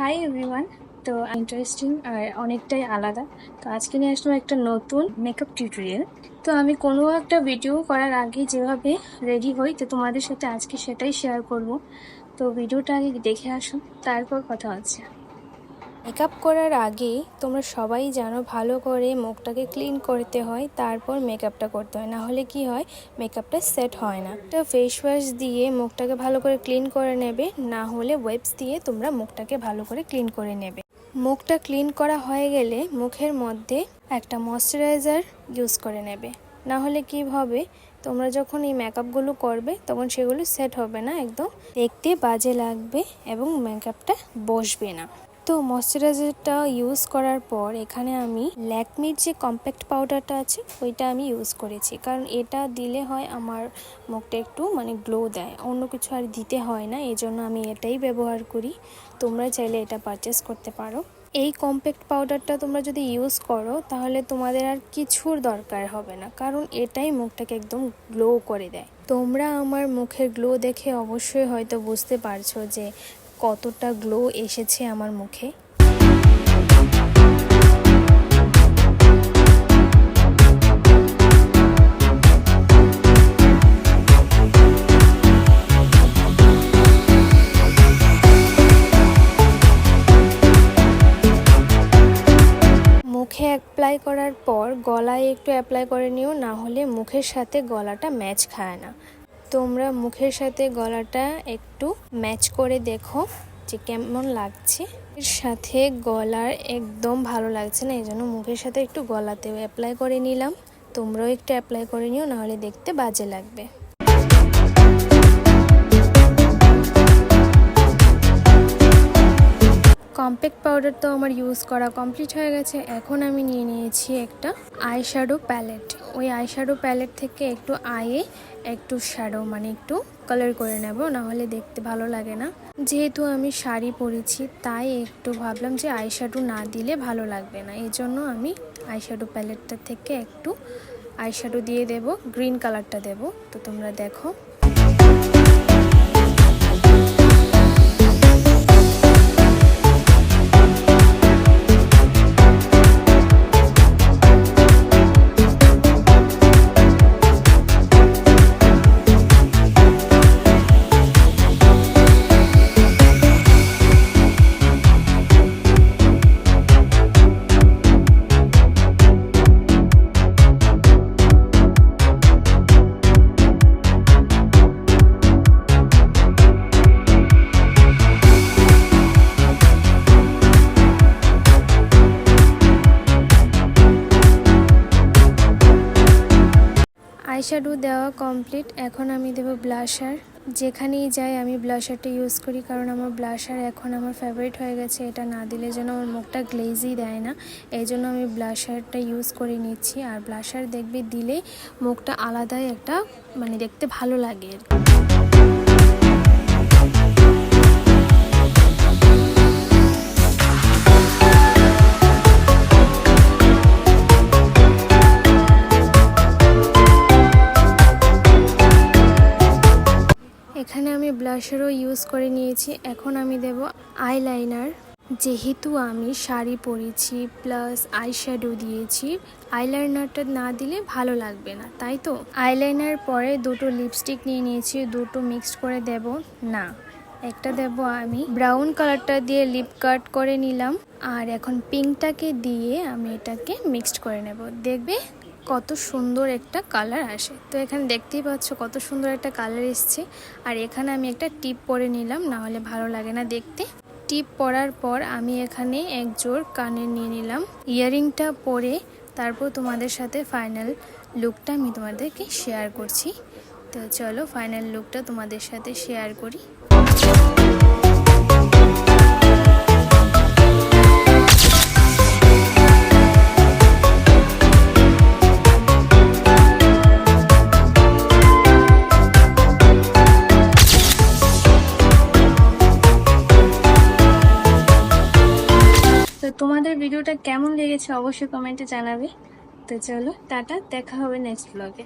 Hi everyone. তো interesting আর অনেকটাই আলাদা। তো আজকে নিয়ে আসলাম একটা নতুন মেকআপ টিউটোরিয়াল। তো আমি কোনো একটা ভিডিও করার আগে যেভাবে রেডি হই, তো তোমাদের সাথে আজকে সেটাই শেয়ার করব। তো ভিডিওটা আগে দেখে আসুন, তারপর কথা হচ্ছে। মেকআপ করার আগে তোমরা সবাই জানো ভালো করে মুখটাকে ক্লিন করতে হয়, তারপর মেকআপটা করতে হয়, না হলে কি হয় মেকআপটা সেট হয় না। তো ফেস ওয়াশ দিয়ে মুখটাকে ভালো করে ক্লিন করে নেবে, না হলে ওয়েবস দিয়ে তোমরা মুখটাকে ভালো করে ক্লিন করে নেবে। মুখটা ক্লিন করা হয়ে গেলে মুখের মধ্যে একটা ময়শ্চারাইজার ইউজ করে নেবে, না হলে কি হবে তোমরা যখন এই মেকআপগুলো করবে তখন সেগুলো সেট হবে না, একদম দেখতে বাজে লাগবে এবং মেকআপটা বসবে না। তো ময়শ্চারাইজারটা ইউজ করার পর এখানে আমি ল্যাকমির যে কম্প্যাক্ট পাউডারটা আছে ওইটা আমি ইউজ করেছি, কারণ এটা দিলে হয় আমার মুখটা একটু গ্লো দেয়, অন্য কিছু আর দিতে হয় না, এই জন্য আমি এটাই ব্যবহার করি। তোমরা চাইলে এটা পারচেস করতে পারো। এই কম্প্যাক্ট পাউডারটা তোমরা যদি ইউজ করো তাহলে তোমাদের আর কিছুর দরকার হবে না, কারণ এটাই মুখটাকে একদম গ্লো করে দেয়। তোমরা আমার মুখের গ্লো দেখে অবশ্যই হয়তো বুঝতে পারছো যে কতটা গ্লো এসেছে আমার মুখে। মুখে অ্যাপ্লাই করার পর গলায় একটু অ্যাপ্লাই করে নিও, না হলে মুখের সাথে গলাটা ম্যাচ খায় না। তোমরা মুখের সাথে গলাটা একটু ম্যাচ করে দেখো যে কেমন লাগছে। এর সাথে গলার একদম ভালো লাগছে না, এই জন্য মুখের সাথে একটু গলাতেও অ্যাপ্লাই করে নিলাম। তোমরাও একটু অ্যাপ্লাই করে নিও, না হলে দেখতে বাজে লাগবে। কম্প্যাক্ট পাউডার তো আমার ইউজ করা কমপ্লিট হয়ে গেছে। এখন আমি নিয়ে নিয়েছি একটা আইশ্যাডো প্যালেট। ওই আইশ্যাডো প্যালেট থেকে একটু আইয়ে একটু শ্যাডো একটু কালার করে নেব, না হলে দেখতে ভালো লাগে না। যেহেতু আমি শাড়ি পরেছি তাই একটু ভাবলাম যে আইশ্যাডো না দিলে ভালো লাগবে না, এই জন্য আমি আইশ্যাডো প্যালেটটা থেকে একটু আইশ্যাডো দিয়ে দেব, গ্রিন কালারটা দেব। তো তোমরা দেখো। আইশ্যাডো দেওয়া কমপ্লিট। এখন আমি দেব ব্লাশার। যেখানেই যাই আমি ব্লাশারটা ইউজ করি, কারণ আমার ব্লাশার এখন আমার ফেভারিট হয়ে গেছে। এটা না দিলে যেন আমার মুখটা গ্লেজি দেয় না, এই জন্য আমি ব্লাশারটা ইউজ করে নিচ্ছি। আর ব্লাশার দেখবে দিলে মুখটা আলাদাই একটা দেখতে ভালো লাগে। এখানে আমি ব্লাশারও ইউজ করে নিয়েছি। এখন আমি দেব আইলাইনার। যেহেতু আমি শাড়ি পরেছি প্লাস আইশ্যাডো দিয়েছি, আইলাইনারটা না দিলে ভালো লাগবে না, তাই তো। আইলাইনার পরে দুটো লিপস্টিক নিয়ে নিয়েছি, দুটো মিক্সড করে দেব না, একটা দেব আমি ব্রাউন কালারটা দিয়ে লিপ কাট করে নিলাম। আর এখন পিঙ্কটাকে দিয়ে আমি এটাকে মিক্সড করে নেব, দেখবে কত সুন্দর একটা কালার আসে। তো এখানে দেখতেই পাচ্ছ কত সুন্দর একটা কালার এসছে। আর এখানে আমি একটা টিপ পরে নিলাম, না হলে ভালো লাগে না দেখতে। টিপ পরার পর আমি এখানে এক জোড় কানের নিয়ে নিলাম, ইয়ারিংটা পরে তারপর তোমাদের সাথে ফাইনাল লুকটা আমি তোমাদেরকে শেয়ার করছি। তো চলো ফাইনাল লুকটা তোমাদের সাথে শেয়ার করি। তো তোমাদের ভিডিওটা কেমন লেগেছে অবশ্যই কমেন্টে জানাবে। তো চলো টাটা, দেখা হবে নেক্সট ব্লগে।